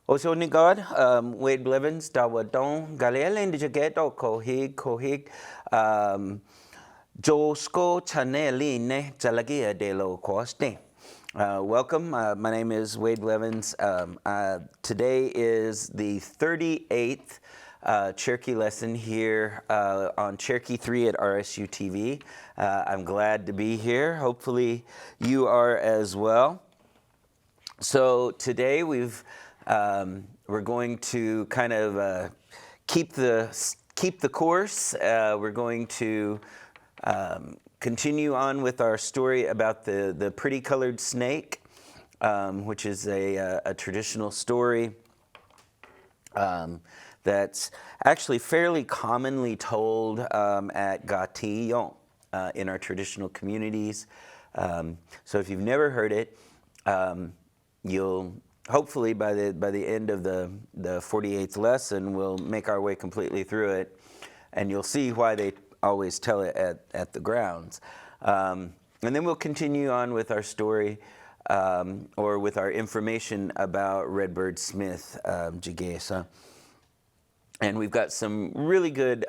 Osoni God, Wade Blevins, Dawadon, Galiele Ndijageto, Kohig, Josko Chaneline, Jalagia de lo Coste. Welcome, my name is Wade Blevins. Today is the 38th Cherokee lesson here on Cherokee 3 at RSU TV. I'm glad to be here. Hopefully you are as well. So today we're going to kind of keep the course. We're going to continue on with our story about the pretty colored snake, which is a traditional story that's actually fairly commonly told at Gatillon in our traditional communities. So if you've never heard it, you'll hopefully by the end of the 48th lesson, we'll make our way completely through it, and you'll see why they always tell it at the grounds. And then we'll continue on with our story, or with our information about Redbird Smith, Jigesa. And we've got some really good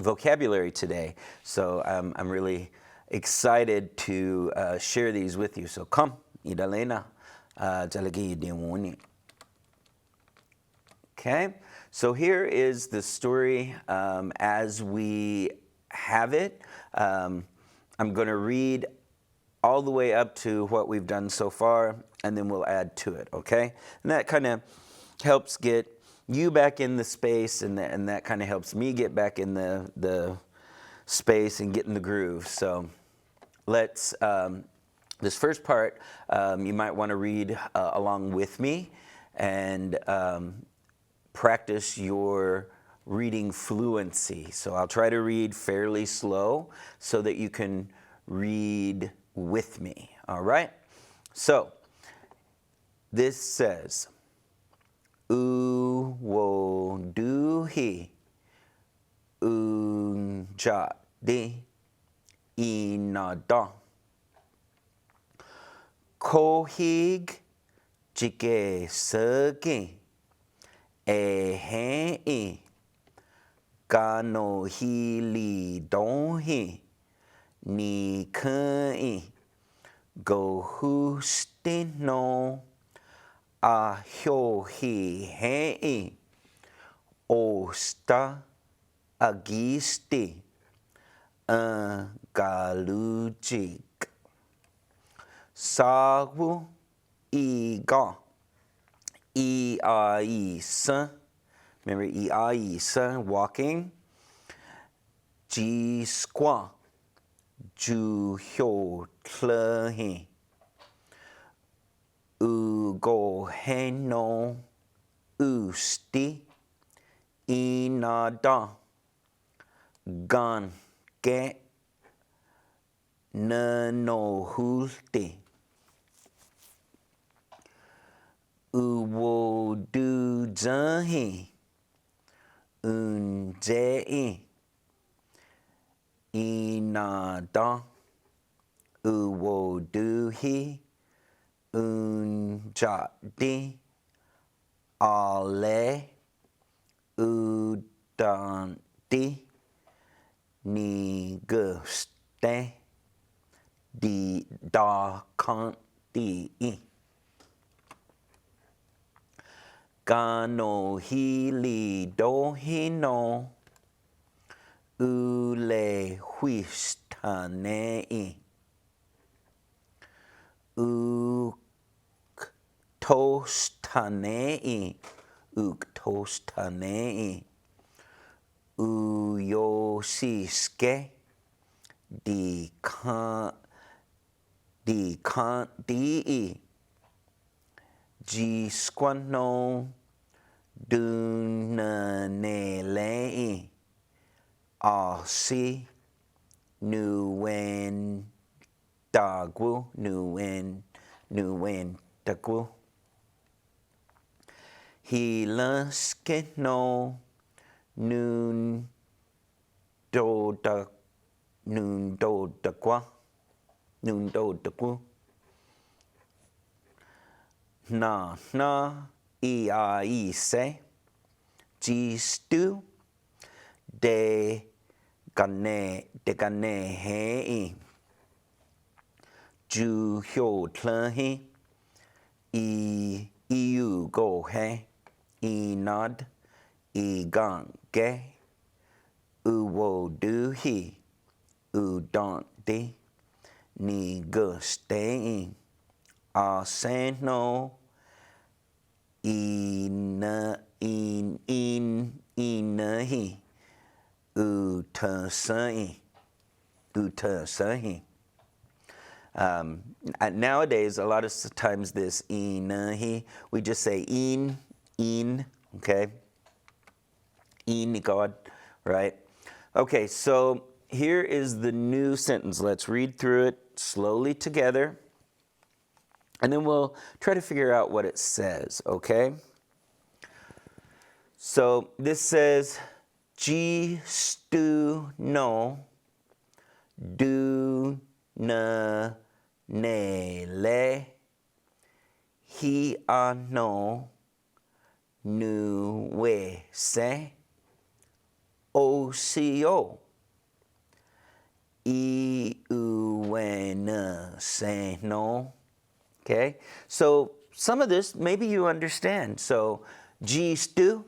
vocabulary today, so I'm really excited to share these with you. So come, Idalena. Okay, so here is the story as we have it. I'm going to read all the way up to what we've done so far, and then we'll add to it, okay? And that kind of helps get you back in the space, and that kind of helps me get back in the space and get in the groove. So let's... This first part, you might want to read along with me and practice your reading fluency. So I'll try to read fairly slow so that you can read with me, all right? So this says, U wo du hi un ja di inada. Kohig jike segi ehe gano hili donhi ni kai go hustino ahyohi hei osta agisti galujik. Sagu iga iaisa. Remember iaisa, walking. Ji squa ju hyo tlehi. U go heno usti inada gan ge no hulti. Uwo du zahi unjei inada. Uwo duhi unjadi ale udanti ni guste di da kanti. Gano hili dohino ule huistanei. Uktostanei. Uktostanei. Uyosiske di kanti. Ji squano dunanelei asi nuen dagwu nuen dagwu. Hilaskeno nun do dagwa. Na se, G stu, de gane he, ju hyo tlun he, u go he, nod, gang ge, u wo do he, u don't de, ni go stay, a say no, in he, u te say, nowadays, a lot of times this he, we just say in, okay? In God, right? Okay, so here is the new sentence. Let's read through it slowly together, and then we'll try to figure out what it says, okay? So this says, Ji stu no du na ne le hi a no nu we se o si o I u we na se no. Okay, so some of this maybe you understand. So G stu,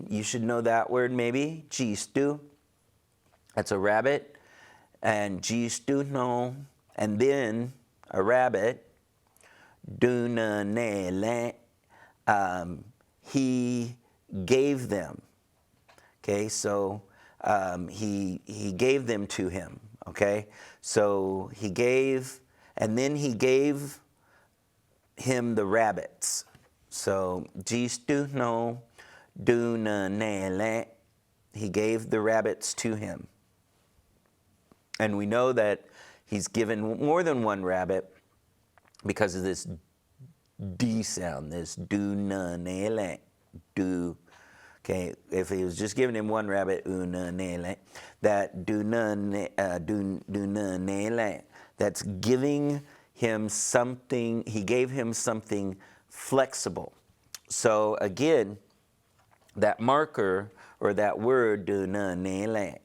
you should know that word maybe. G stu, that's a rabbit. And G stu no, and then a rabbit. Du na ne le, he gave them. Okay, so he gave them to him. Okay, so he gave, and then he gave him the rabbits. So Ji stu no du na ne le, he gave the rabbits to him. And we know that he's given more than one rabbit because of this D sound, this du na ne le, du. Okay, if he was just giving him one rabbit, u na ne le, that du na ne le, that's giving him something, he gave him something flexible. So again, that marker or that word, du na ne le,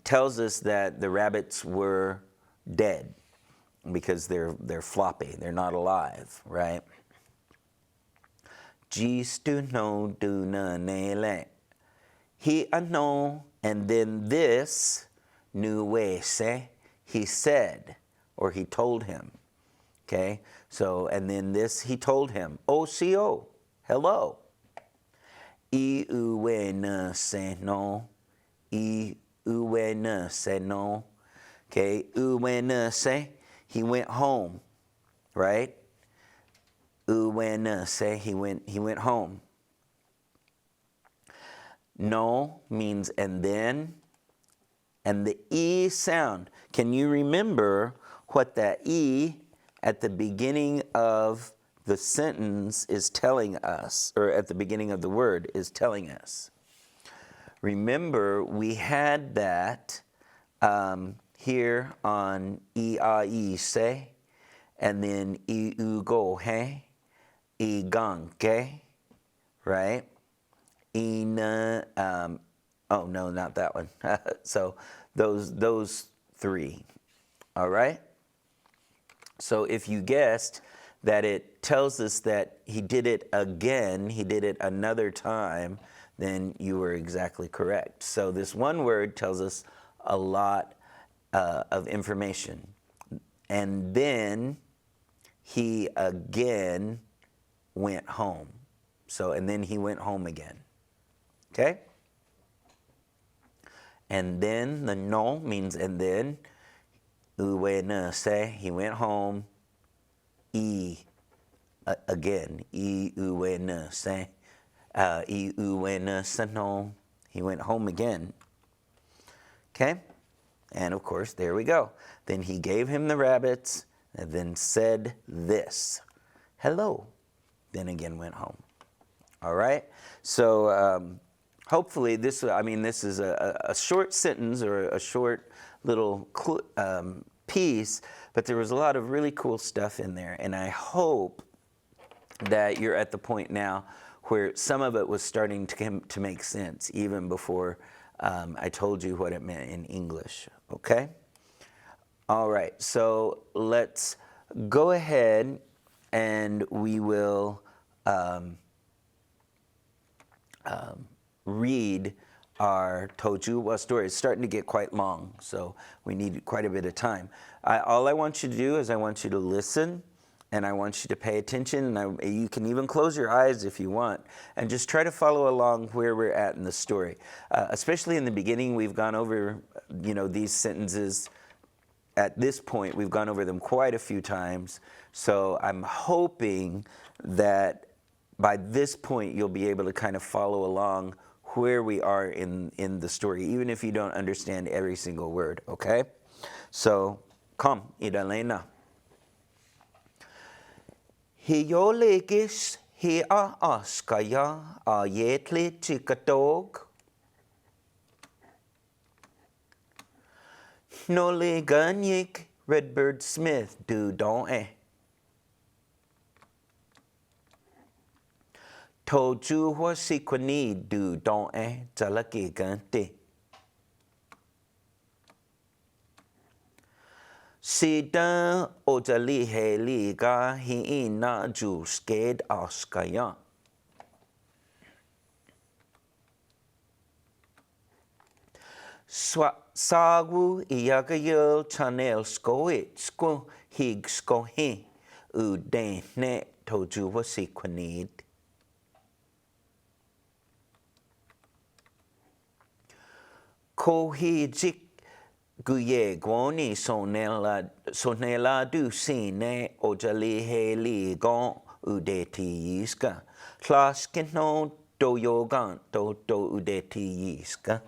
tells us that the rabbits were dead because they're floppy, they're not alive, right? Ji stu no du na ne le. He no, and then this, nu we se, he said, or he told him. Okay, so, and then this, he told him, O-C-O, hello. I u we na se no, I u we na se no. Okay, u we na se, he went home, right? U we na se, he went home. No means and then, and the E sound. Can you remember what that E at the beginning of the sentence is telling us, or at the beginning of the word is telling us? Remember, we had that here on I se, and then I u go he, I gang ge, right? Oh no, not that one. So those three, all right? So if you guessed that it tells us that he did it again, he did it another time, then you were exactly correct. So this one word tells us a lot of information. And then he again went home. So, and then he went home again. Okay? And then, the no means and then. U we na se, he went home. Again. I u we na se. I u we na se no. He went home again. Okay? And of course, there we go. Then he gave him the rabbits and then said this. Hello. Then again went home. All right? So hopefully this is a short sentence or a short little piece, but there was a lot of really cool stuff in there. And I hope that you're at the point now where some of it was starting to make sense even before I told you what it meant in English, okay? All right, so let's go ahead and we will read our Tojuwa story. It's starting to get quite long, so we need quite a bit of time. All I want you to do is I want you to listen, and I want you to pay attention, and you can even close your eyes if you want, and just try to follow along where we're at in the story. Especially in the beginning, we've gone over, these sentences. At this point, we've gone over them quite a few times, so I'm hoping that by this point, you'll be able to kind of follow along where we are in the story, even if you don't understand every single word, okay? So, come, Idalena. Hiolegis hia askaya a yetli tikatog. Noli ganyik Redbird Smith du don e. Toju wa sikwani du don e talaki ganti. Sida ojali he liga hi na ju sked askaya. Sagu iagayel chanel skoit sko hig sko he u den ne toju wa sikwanid. Ko hi jik guye guoni sonela du sine ojali he li gon udeti yiska. Klaskino do yogan do udeti yiska.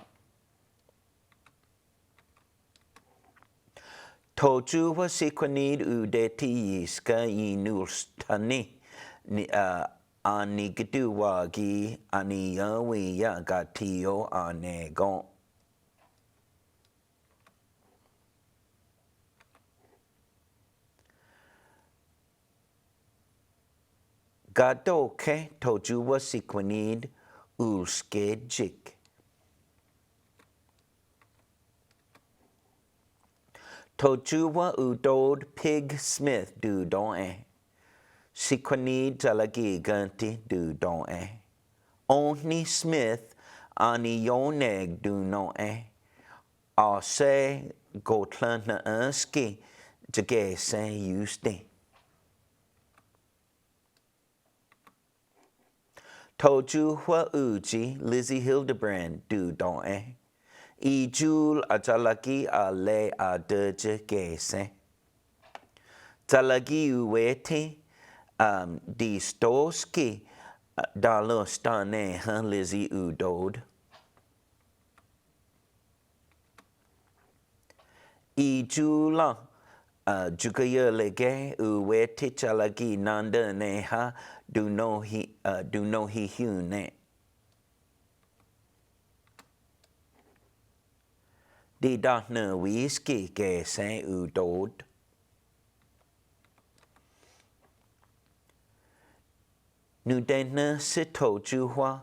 Toju wa sikwanid udeti yiska yi nulstani ani giduwagi ani yawi ya gatio anegon. Gadoke tojuwa sikwanid ulskejik. Tojuwa udod Pig Smith du don e. Sikwanid talagi ganti du don e. Oni Smith ani yoneg du no e. Ase gotlana anski jage se yusti. Toju hua uji Lizzie Hildebrand du don e. I jul a talagi a le a deje gese. Talagi uweti di stoski da lo stane han Lizzie udod. I jula jukaya lege uweti talagi nanda neha do no hi hune. Di dahna whiskey ke se udod. Nu dena sito juhwa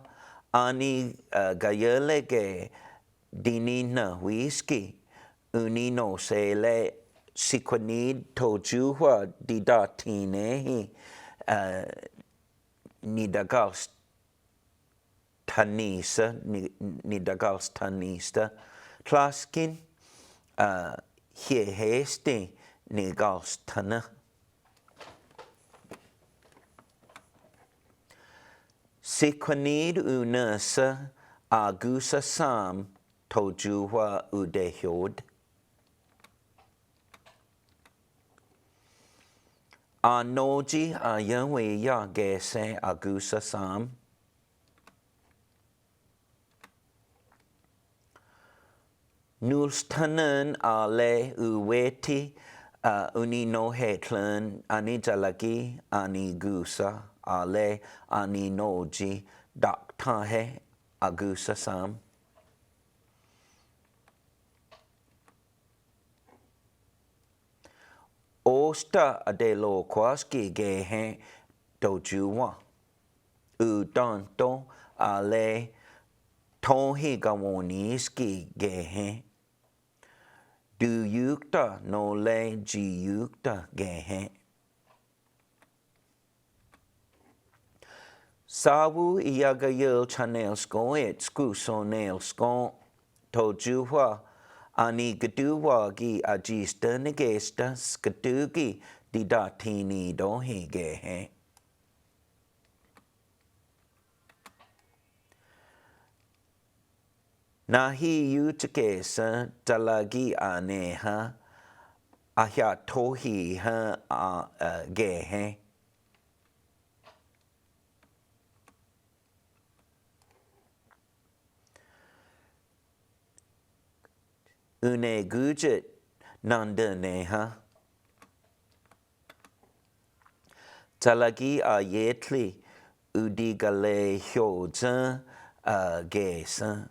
ani gayele ge dini na whiskey. Uni no se le sikwanid to juhwa di datinehi ni dagals tanisa ni dagals tanista. Klaskin hier heste ni gals tana. Sikwanid unasa agusa sam tojuwa udehod. Anoji ayanwe ya gese agusa sam. Nulstanen ale uweti uni no hetlan ani jalagi ani gusa ale ani noji daktahe agusa sam. Osta adelo kwaski gehe do ju wa u don to ale to hi ga woni ski ge he du yukta no le ji yukta ge he sawu iaga yil chanel sko et sku so nail sko to ju wa ani gadu wa gi ajista negesta skadugi di datini do he ge he Nahi utakesa talagi aneha ahya tohi ha gehe. Une gujet nanda neha. Talagi ayetli udigale hyoja gesa.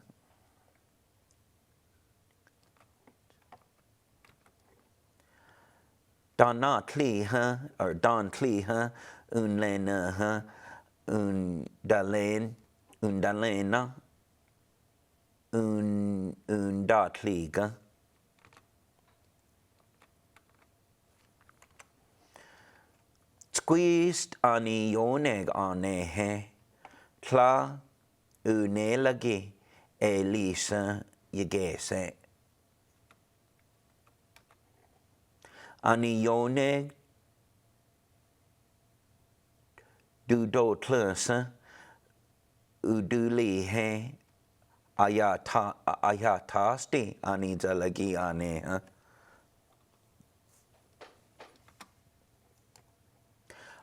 Donatli ha or Dontli ha unlena ha undalena undatliga. Squeezed ani yoneg anehe tla unelagi elisa yegese. Ani yoneg dudo tlasa uduli he ayatasti ani zalagi aneha.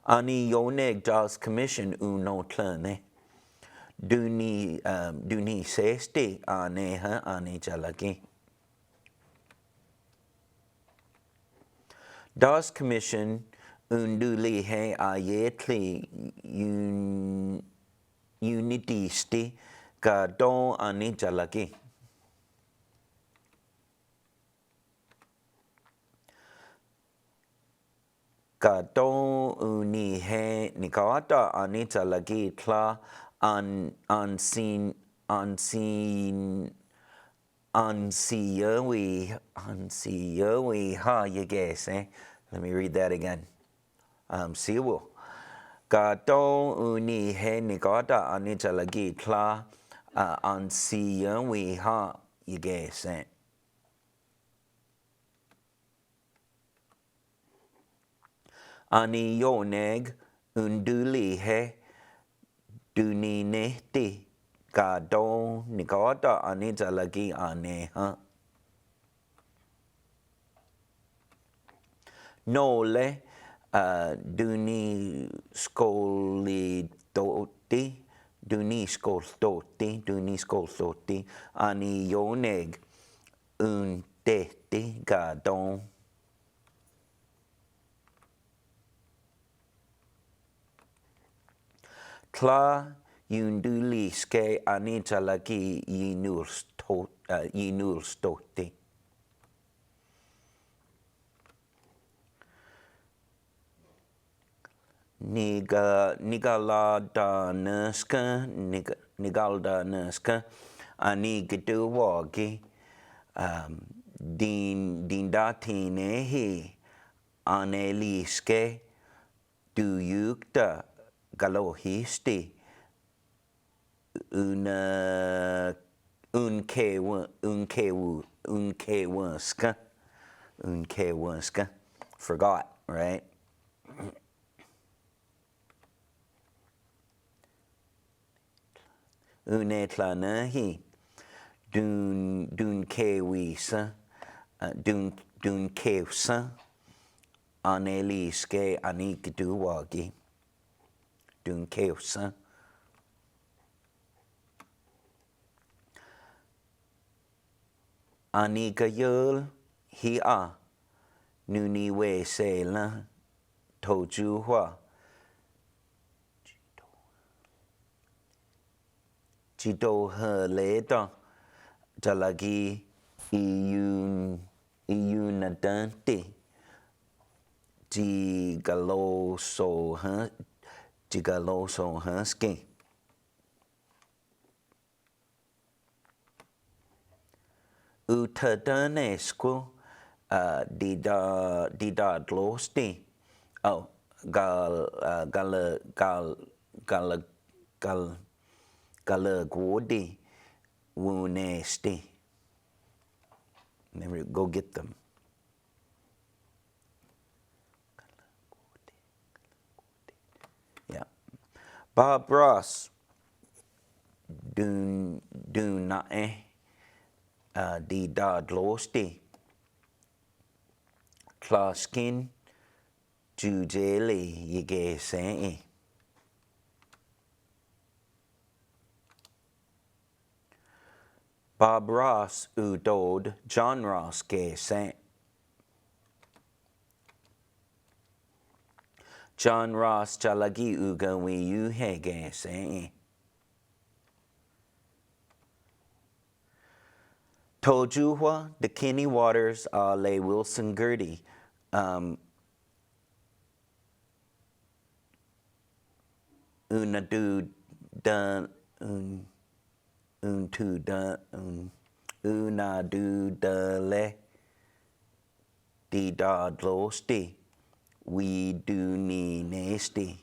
Ani yoneg das commission unotlane. Duni sesti aneha ani jalagi. Das commission unduli he ayetli unidisti ka don ani jalagi. Ka don uni he nikawata ani jalagi tla unseen ha you guess eh. Let me read that again. Siwo. Ka don uni he nikawata ani jalagi tla unseen ha you guess eh. Ani yoneg unduli he duni nehti ka don nikawata ani jalagi aneha. Nole duni skoltoti ani yoneg undehti ka don. Tla yunduli ske ani jalagi yinulstoti. Nigalda nuska ani geduwagi din datine hi aneliske du yukta galohisti unkewanska. Forgot, right? Unetla nahi dun kewisa dun kewsa aneliske anikiduwagi dun kewsa. Anigayul hi a nuni we se la toju hua. Chito he leda jalagi iyunadante di galo so Jigaloso husky. Utadanescu dida dlosti. Oh, galagwodi wunesti. Go get them. Yeah. Bob Ross. Dunae. Dida dlosti. Klaskin. Jujeli yige se. Bob Ross udod John Ross ge se. John Ross jalagi uga wi he ge se. Tojuwa the Kinney Waters le Wilson Gertie. Una du dun un tu dun una du de le di da dlosti we do ni nasty.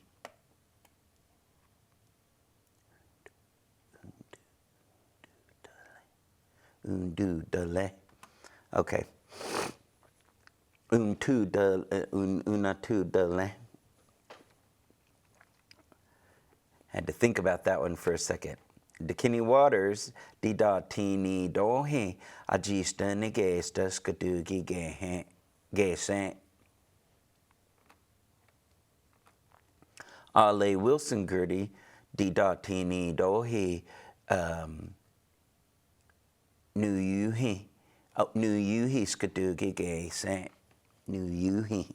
Un du de le. Okay. Un tu de una tu de le. Had to think about that one for a second. The Kinney Waters, di da tini do he, agista negesta skadugi ge sen. Ale Wilson Gertie, di da tini do he, nu you he, nu you he skadugi ge sen. Nu you he.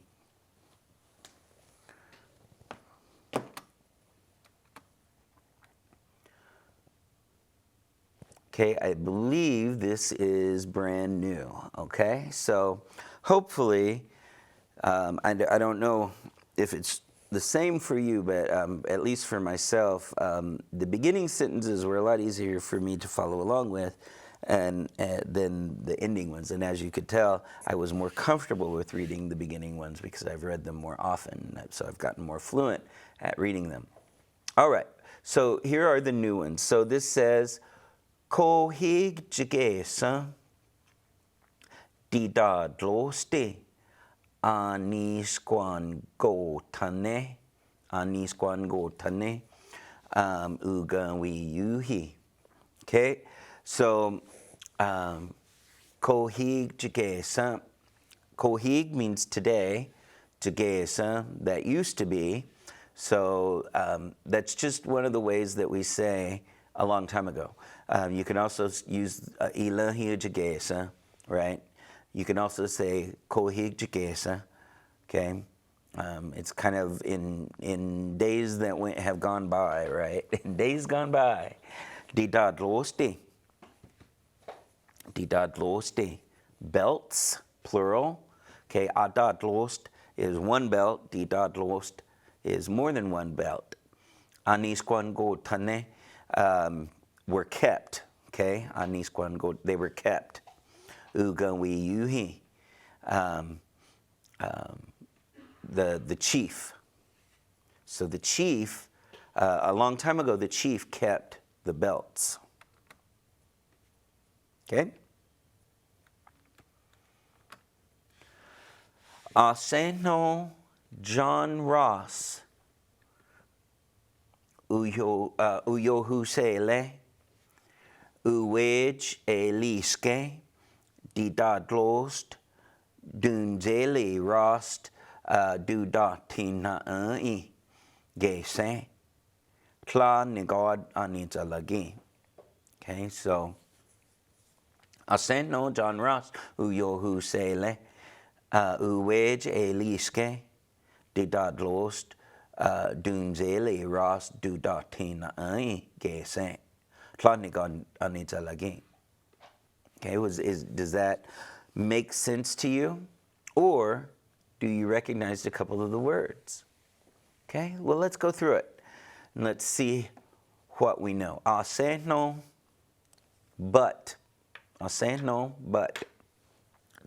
Okay, I believe this is brand new, okay? So hopefully, I don't know if it's the same for you, but at least for myself, the beginning sentences were a lot easier for me to follow along with than the ending ones. And as you could tell, I was more comfortable with reading the beginning ones because I've read them more often, so I've gotten more fluent at reading them. All right, so here are the new ones. So this says, Ko hig jigesa di da dloste anis kwan go tane uga wi yuhi. Okay, so ko hig jigesa. Ko hig means today. Jigesa, that used to be. So that's just one of the ways that we say a long time ago. You can also use ilahi jigesa, right? You can also say kohig jigesa, okay? It's kind of in days that have gone by, right? In days gone by. Didad losti. Didad losti. Belts, plural. Okay, adad lost is one belt. Didad lost is more than one belt. Anis kwan go tane. Were kept, okay? Anis kwan go, they were kept. Uga wi yuhi, the chief. So the chief, a long time ago, the chief kept the belts. Okay? Aseno John Ross, uyo husele. Uwej eliske, didadlost, dunzeli rost, dudatina gese, tla nigod anitalagi. Okay, so aseno John Ross, uyohu sele, uwej eliske, didadlost, dunzeli rost, dudatina gese. Okay, does that make sense to you? Or do you recognize a couple of the words? Okay, well, let's go through it. And let's see what we know. I say no, but. I say no, but.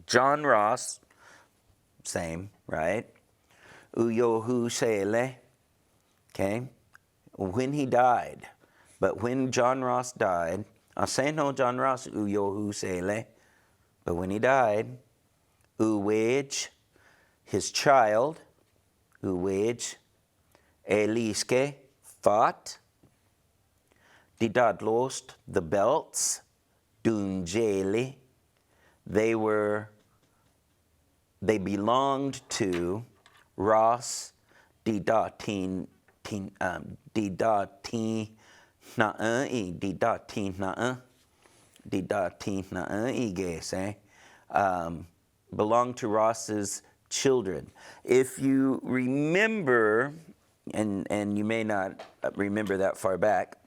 John Ross, same, right? Uyohu Sele, okay? When he died. But when John Ross died, I say no John Ross, Uyohu Sele. But when he died, Uwage, his child, Uwage, Eliske, thought, Didad lost the belts, Dunjeli, they belonged to Ross, Didatin, Didatin Na'i, Didatin Na'a, Didatin Na'i, Gese, belonged to Ross's children. If you remember, and you may not remember that far back,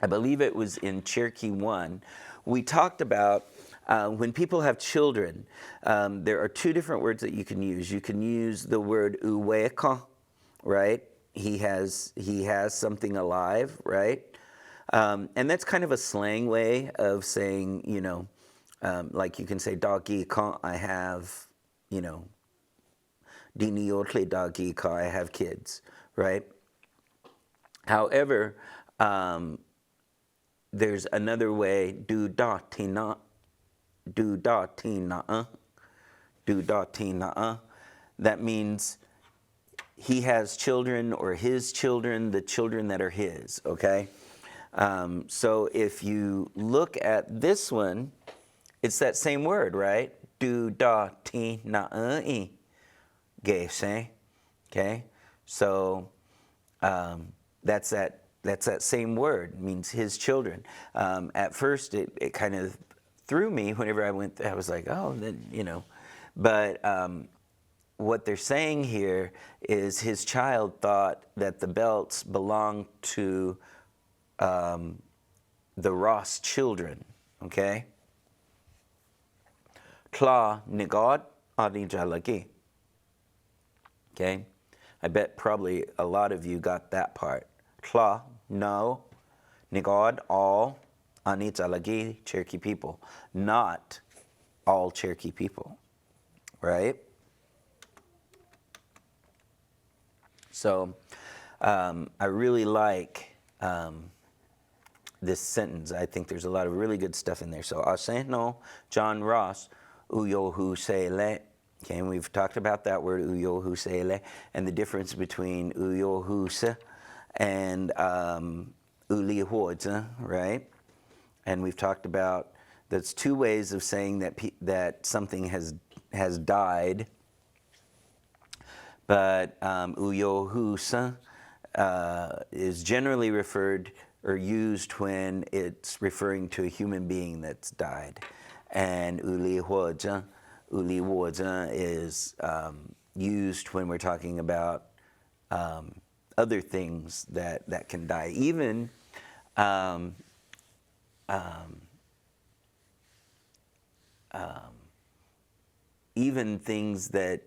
I believe it was in Cherokee 1, we talked about when people have children, there are two different words that you can use. You can use the word uweka, right? He has something alive, right? And that's kind of a slang way of saying, you know, like you can say, doggy ka, I have, you know, diniotle doggy ka, I have kids, right? However, there's another way, do da tina, do da tina, do da tina. That means he has children or his children, the children that are his, okay? So if you look at this one, it's that same word, right? Do da tina I, okay? So that's that same word, it means his children. At first, it kind of threw me whenever I went, I was like, oh, then, you know. But what they're saying here is his child thought that the belts belonged to the Ross children, okay? Tla nigod adi jalagi. Okay? I bet probably a lot of you got that part. Tla, no. Nigod, all. Ani jalagi, Cherokee people. Not all Cherokee people. Right? So, I really like this sentence. I think there's a lot of really good stuff in there. So, Aseno, John Ross, Uyohu Sele. Okay, and we've talked about that word, Uyohu Sele, and the difference between Uyohu Se and Ulihuoza, right? And we've talked about that's two ways of saying that something has died. But Uyohu Se is generally referred or used when it's referring to a human being that's died. And Ulihuoza is used when we're talking about other things that can die. Even things that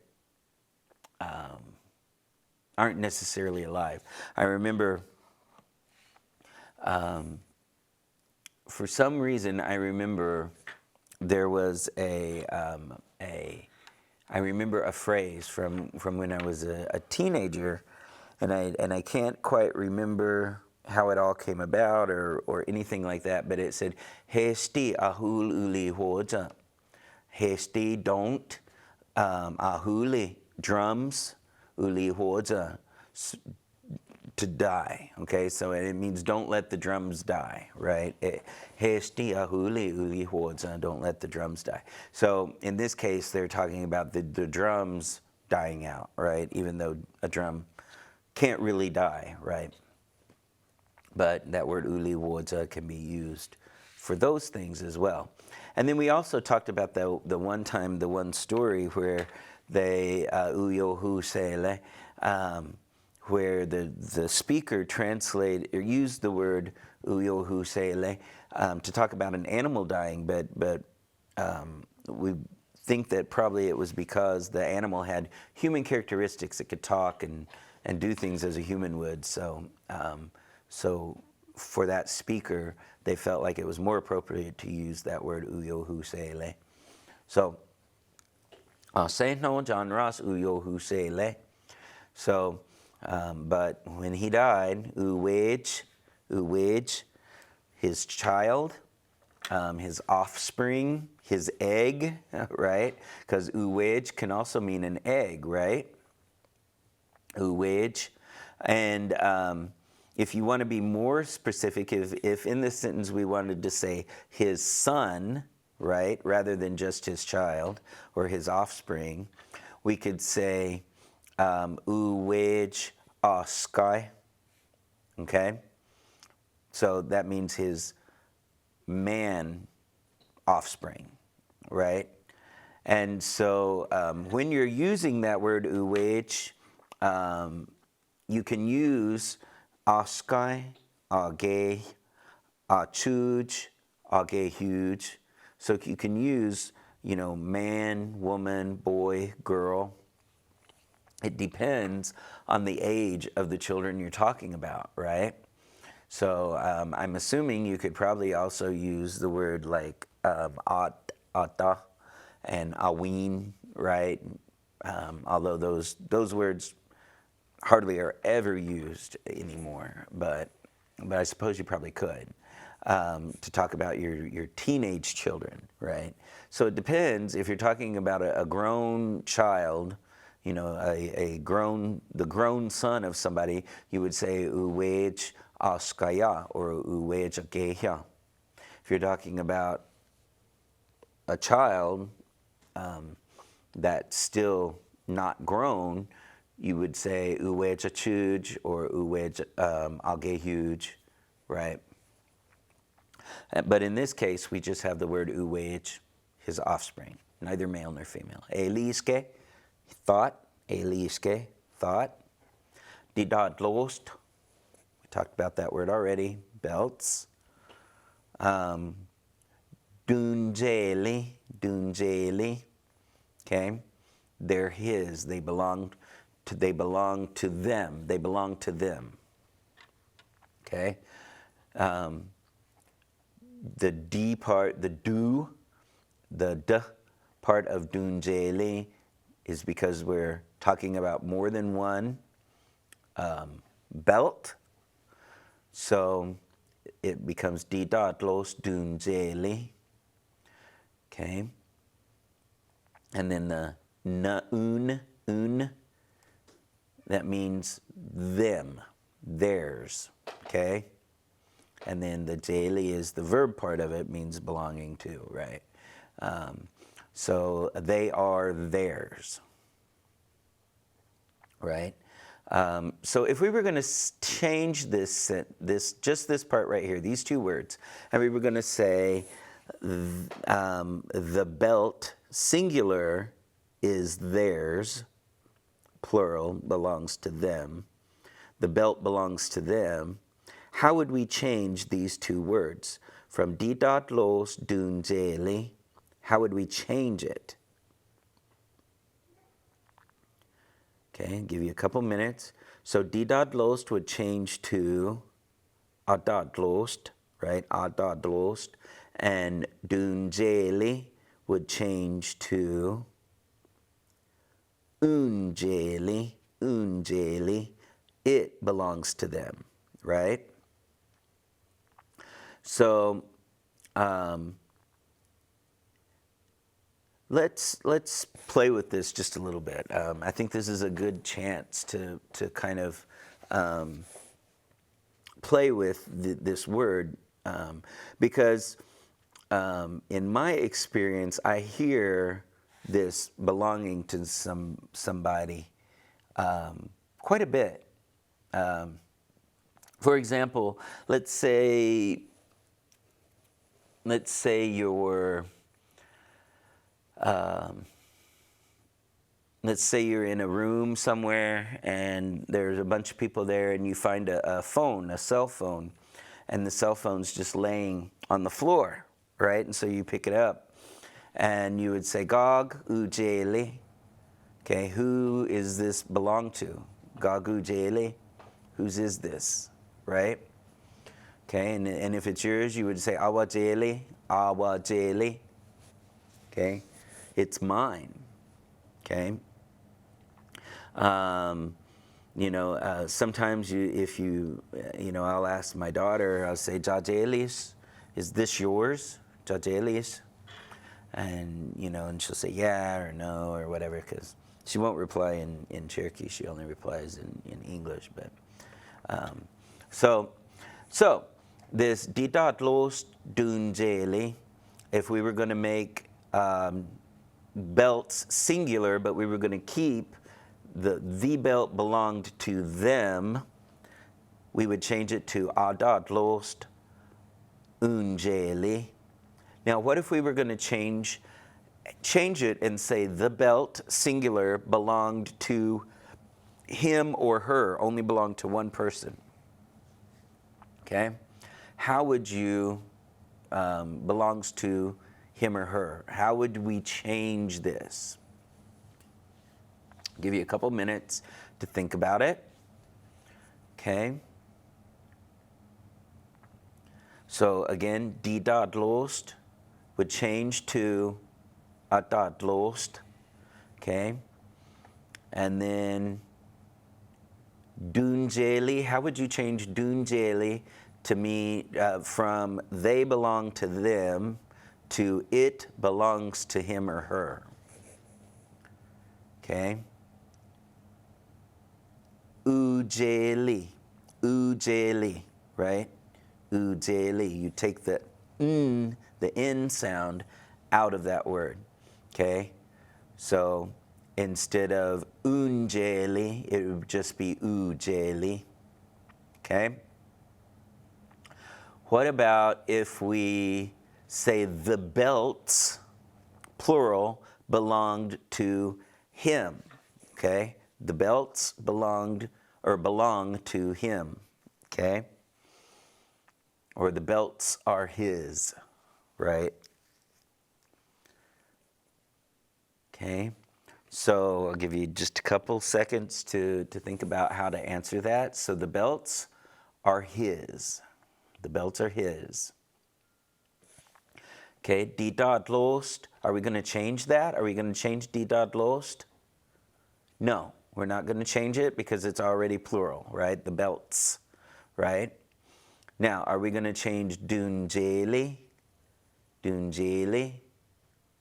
aren't necessarily alive. I remember, for some reason, I remember there was I remember a phrase from when I was a teenager, and I can't quite remember how it all came about or anything like that, but it said, Hesti ahul uli hoja. Hesti, don't, ahuli, drums, uli hoja, to die, okay? So it means don't let the drums die, right? Hesti ahuli uli hoja, don't let the drums die. So in this case, they're talking about the drums dying out, right? Even though a drum can't really die, right? But that word uli hoja can be used for those things as well. And then we also talked about the one time, the one story where they, uyohu sele, where the speaker translated or used the word uyohu sele to talk about an animal dying, but we think that probably it was because the animal had human characteristics. It could talk and and do things as a human would. So, so for that speaker, they felt like it was more appropriate to use that word uyo husele. So, say no John Ross uyo husele. So, but when he died, uwej, his child, his offspring, his egg, right? Because uwej can also mean an egg, right? Uwej. And if you want to be more specific, if in this sentence we wanted to say his son, right, rather than just his child or his offspring, we could say uwej oskai, okay? So that means his man offspring, right? And so when you're using that word uwej, you can use askai, age, achuj, age huge. So you can use, you know, man, woman, boy, girl. It depends on the age of the children you're talking about, right? So I'm assuming you could probably also use the word like ata and aween, right? Although those words hardly are ever used anymore, but I suppose you probably could to talk about your teenage children, right? So it depends. If you're talking about a grown child, you know, the grown son of somebody, you would say uwej askaya or uwej ageya. If you're talking about a child that's still not grown, you would say uwej achuj or uwej agehuj, right? But in this case, we just have the word uwej, his offspring, neither male nor female. Eliske, thought. Eliske, thought. Didadlost, we talked about that word already. Belts. Dunjeli, okay? They're his. They belong to them. They belong to them. Okay? The D part, the D part of dunjeli is because we're talking about more than one belt. So it becomes didadlos dunjeli. Okay? And then the naun, that means them, theirs. Okay? And then the jeli is the verb part of it, means belonging to, right? So they are theirs, right? So if we were going to change this part right here, these two words, and we were going to say the belt, singular, is theirs, plural, belongs to them. The belt belongs to them. How would we change these two words? From didadlos dunjeli, how would we change it? Okay, I'll give you a couple minutes. So didadlost would change to adadlost, right? Adadlost. And dunjeli would change to unjeli. It belongs to them, right? So let's play with this just a little bit. I think this is a good chance to kind of play with this word because in my experience, I hear this belonging to somebody quite a bit. For example, let's say you're in a room somewhere and there's a bunch of people there and you find a cell phone, and the cell phone's just laying on the floor, right? And so you pick it up and you would say, Gog ujeli. Okay, who is this belong to? Gagu jele. Whose is this, right? Okay, and if it's yours, you would say awa jele, awa jele. Okay, it's mine. Okay. Sometimes I'll ask my daughter, I'll say, Jajelis, is this yours? Jajelis? And she'll say, yeah or no or whatever, because she won't reply in Cherokee. She only replies in English. But so this didat los dunjeli, if we were going to make belts singular, but we were going to keep the belt belonged to them, we would change it to adat lost unjeli. Now, what if we were going to change it and say the belt singular belonged to him or her, only belonged to one person? Okay, how would you belongs to him or her? How would we change this? I'll give you a couple minutes to think about it. Okay. So again, die dot lost would change to at dot lost. Okay. And then dunjeli, how would you change dunjeli to me from they belong to them to it belongs to him or her? Okay. Ujeli, right? Ujeli. You take the N sound out of that word. Okay. So instead of unjeli, it would just be ujeli. Okay. What about if we say the belts, plural, belonged to him? Okay. The belts belong to him. Okay. Or the belts are his, right? Okay. So I'll give you just a couple seconds to think about how to answer that. So the belts are his. The belts are his. Okay, die dot lost. Are we going to change that? Are we going to change die dot lost? No, we're not going to change it because it's already plural, right? The belts, right? Now, are we going to change dunjeli? Dunjeli?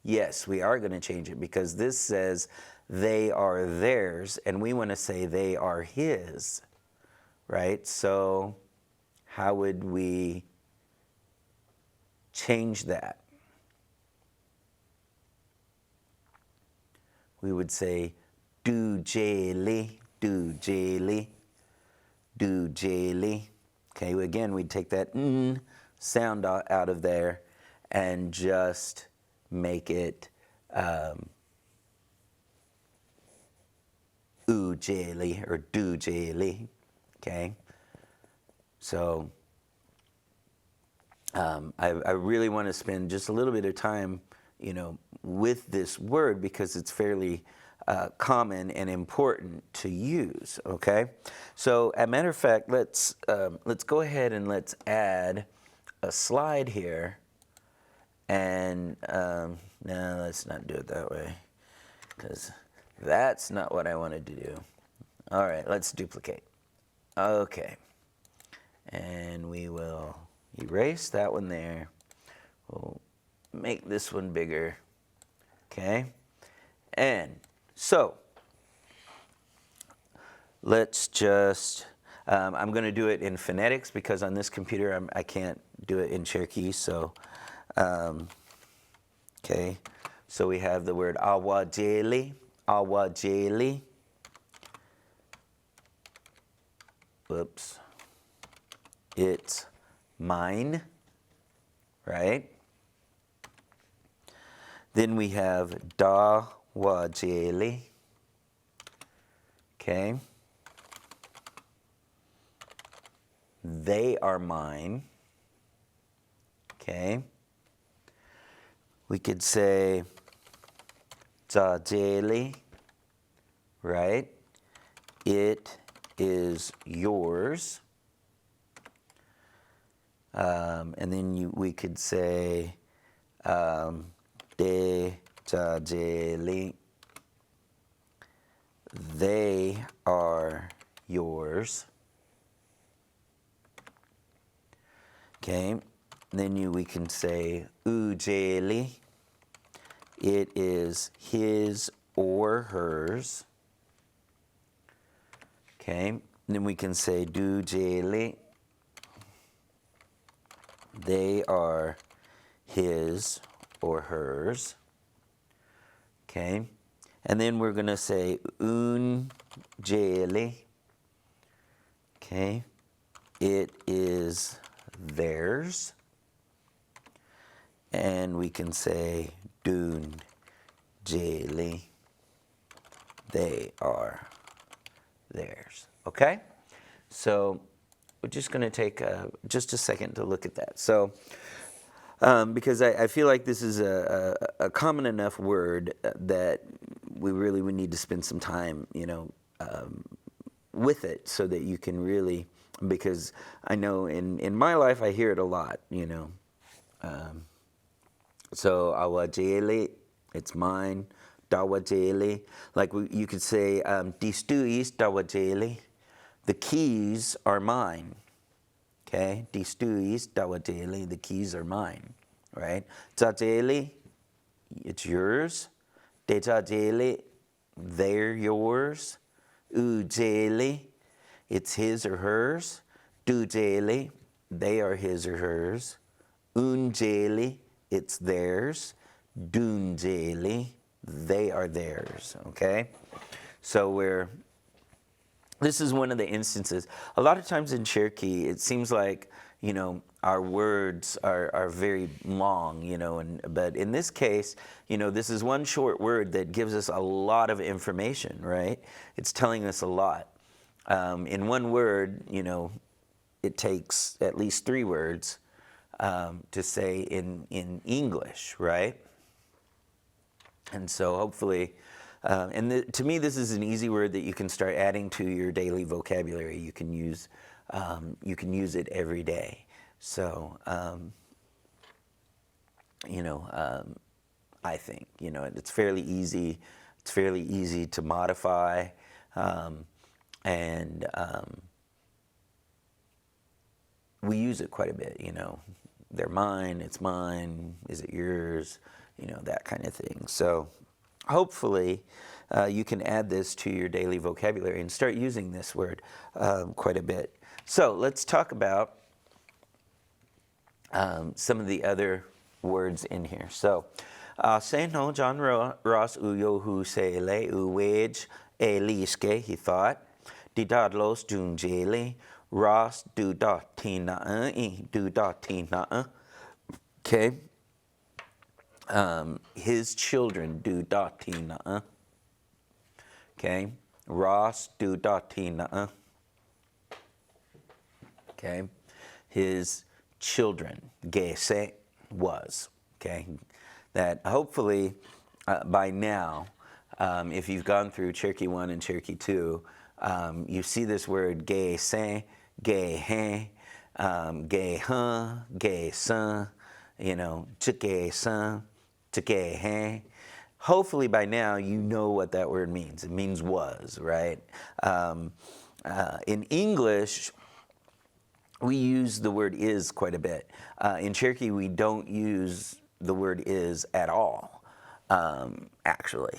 Yes, we are going to change it because this says they are theirs, and we want to say they are his, right? So how would we change that? We would say dujeli, dujeli, dujeli. Okay, again, we'd take that n sound out of there and just make it ujeli or dujeli. Okay, so I really want to spend just a little bit of time, with this word because it's fairly common and important to use. Okay, so as a matter of fact, let's go ahead and let's add a slide here. And no, let's not do it that way because that's not what I wanted to do. All right, let's duplicate. Okay, and we will erase that one there. We'll make this one bigger. Okay, and so let's just, I'm going to do it in phonetics because on this computer I can't do it in Cherokee. So, okay, so we have the word awajeli, awajeli. Whoops. It's mine, right? Then we have dawajeli. Okay. They are mine. Okay. We could say jajeli, right? It is yours. And then we could say de cha je li. They are yours. Okay. Then we can say u je li. It is his or hers. Okay. And then we can say du je li. They are his or hers. Okay. And then we're going to say un je li. Okay. It is theirs. And we can say dun je li. They are theirs. Okay? So we're just going to take just a second to look at that. So, because I feel like this is a common enough word that we really would need to spend some time, with it so that you can really, because I know in my life I hear it a lot, So awajele, it's mine. Dawajele, like you could say, distuis dawajele. The keys are mine. Okay, distuis dawajele. The keys are mine. Right? Tajele, it's yours. Dejajele, they're yours. Ujele, it's his or hers. Dujele, they are his or hers. Unjele, it's theirs. Dunjele, they are theirs. Okay? So this is one of the instances. A lot of times in Cherokee, it seems like, our words are very long, but in this case, this is one short word that gives us a lot of information, right? It's telling us a lot. In one word, it takes at least 3 words to say in English, right? And so hopefully, to me, this is an easy word that you can start adding to your daily vocabulary. You can use it every day. So, I think, it's fairly easy. It's fairly easy to modify, and we use it quite a bit, They're mine, it's mine, is it yours, that kind of thing. So hopefully you can add this to your daily vocabulary and start using this word quite a bit. So let's talk about some of the other words in here. So, Seno John Ross Uyohu se le uwej eliske, he thought. Didad los junjele, Ross do datina do datina. Okay. His children do datina. Okay. Ross do datina. Okay. His children, gese, was. Okay. That hopefully by now, if you've gone through Cherokee 1 and Cherokee 2, you see this word gese, ge-hen, ge-hun, ge-sun, chike-sun, chike-hen. Hopefully by now you know what that word means. It means was, right? In English, we use the word is quite a bit. In Cherokee, we don't use the word is at all, actually.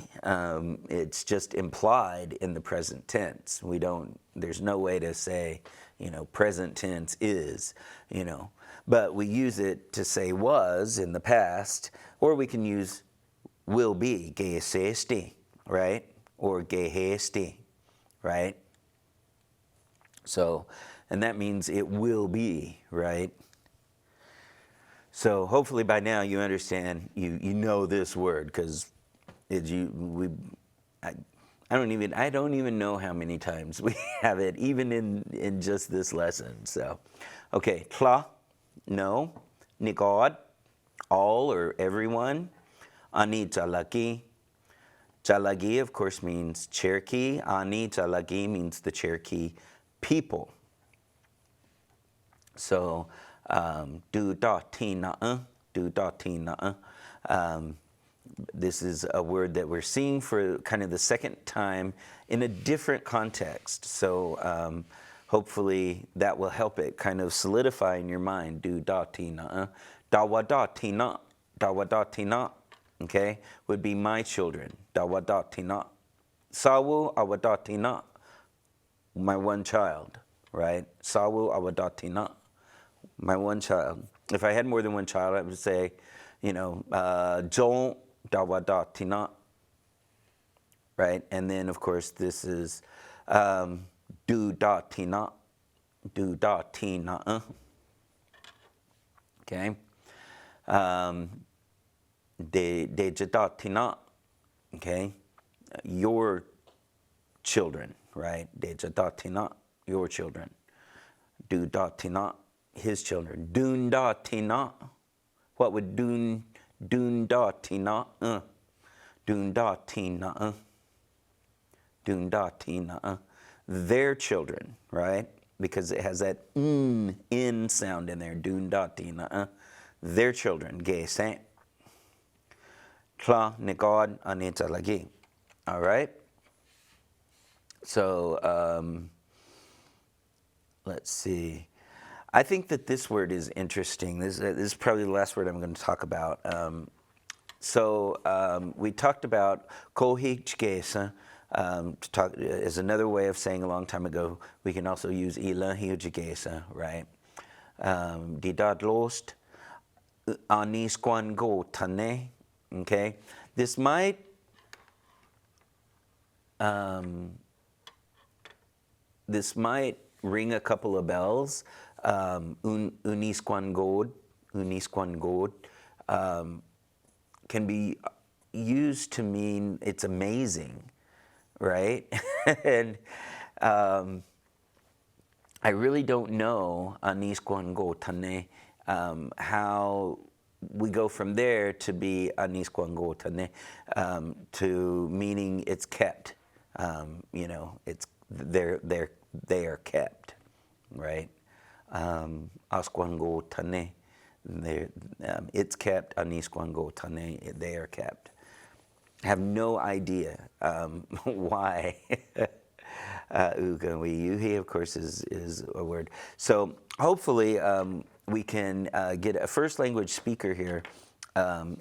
It's just implied in the present tense. There's no way to say, present tense is, but we use it to say was in the past, or we can use will be, geesesti, right? Or gehesti, right? So, and that means it will be, right? So hopefully by now you understand, you know this word, because I don't even know how many times we have it, even in just this lesson. So, okay, tla, no, nigod, all or everyone, anita laki, Jalagi, of course, means Cherokee. Ani Jalagi means the Cherokee people. So, du da ti na du da ti na. This is a word that we're seeing for kind of the second time in a different context. So, hopefully that will help it kind of solidify in your mind. Du da ti na. Dawa da ti na. Dawa da ti na. Okay, would be my children. Dawa da ti na. Sawu awa da ti na. My one child, right? Sawu awa da ti na. My one child. If I had more than one child, I would say, Joel dawa da tina, right? And then, of course, this is du da tina, okay? De da tina, okay? Your children, right? De da tina, your children. Du da tina, his children. Dun da tina. What would dun da tina? Dun da tina. Dun da tina. Their children, right? Because it has that in sound in there. Dun da tina. Their children. Ge saint. Kla negod anita lagi. All right. So let's see. I think that this word is interesting. This is probably the last word I'm going to talk about. We talked about kohikchgesa, to talk is another way of saying a long time ago. We can also use ilahijgesa, right? Didad lost anisquan go tane. Okay, this might ring a couple of bells. Unisquan god can be used to mean it's amazing, right? And I really don't know anisquan go tane how we go from there to be anisquan go tane to meaning it's kept. It's they are kept, right? Asquango tane, it's kept. Anisquango tane, they are kept. I have no idea why. Yuhi, of course, is a word. So hopefully we can get a first language speaker here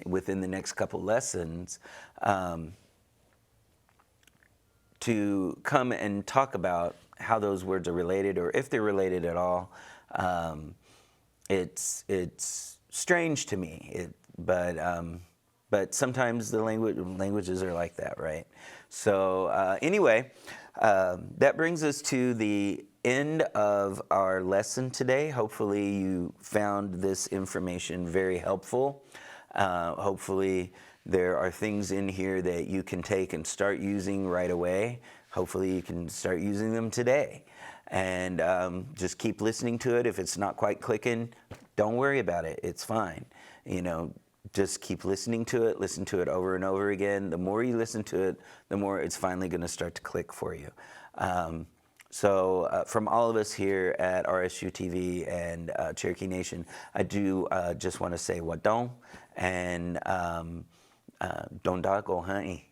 within the next couple lessons to come and talk about how those words are related, or if they're related at all. It's strange to me, but sometimes the languages are like that, right? So anyway, that brings us to the end of our lesson today. Hopefully you found this information very helpful. Hopefully there are things in here that you can take and start using right away. Hopefully you can start using them today. And just keep listening to it. If it's not quite clicking, don't worry about it. It's fine. Just keep listening to it. Listen to it over and over again. The more you listen to it, the more it's finally going to start to click for you. So from all of us here at RSU TV and Cherokee Nation, I do just want to say wadong and don da go honey.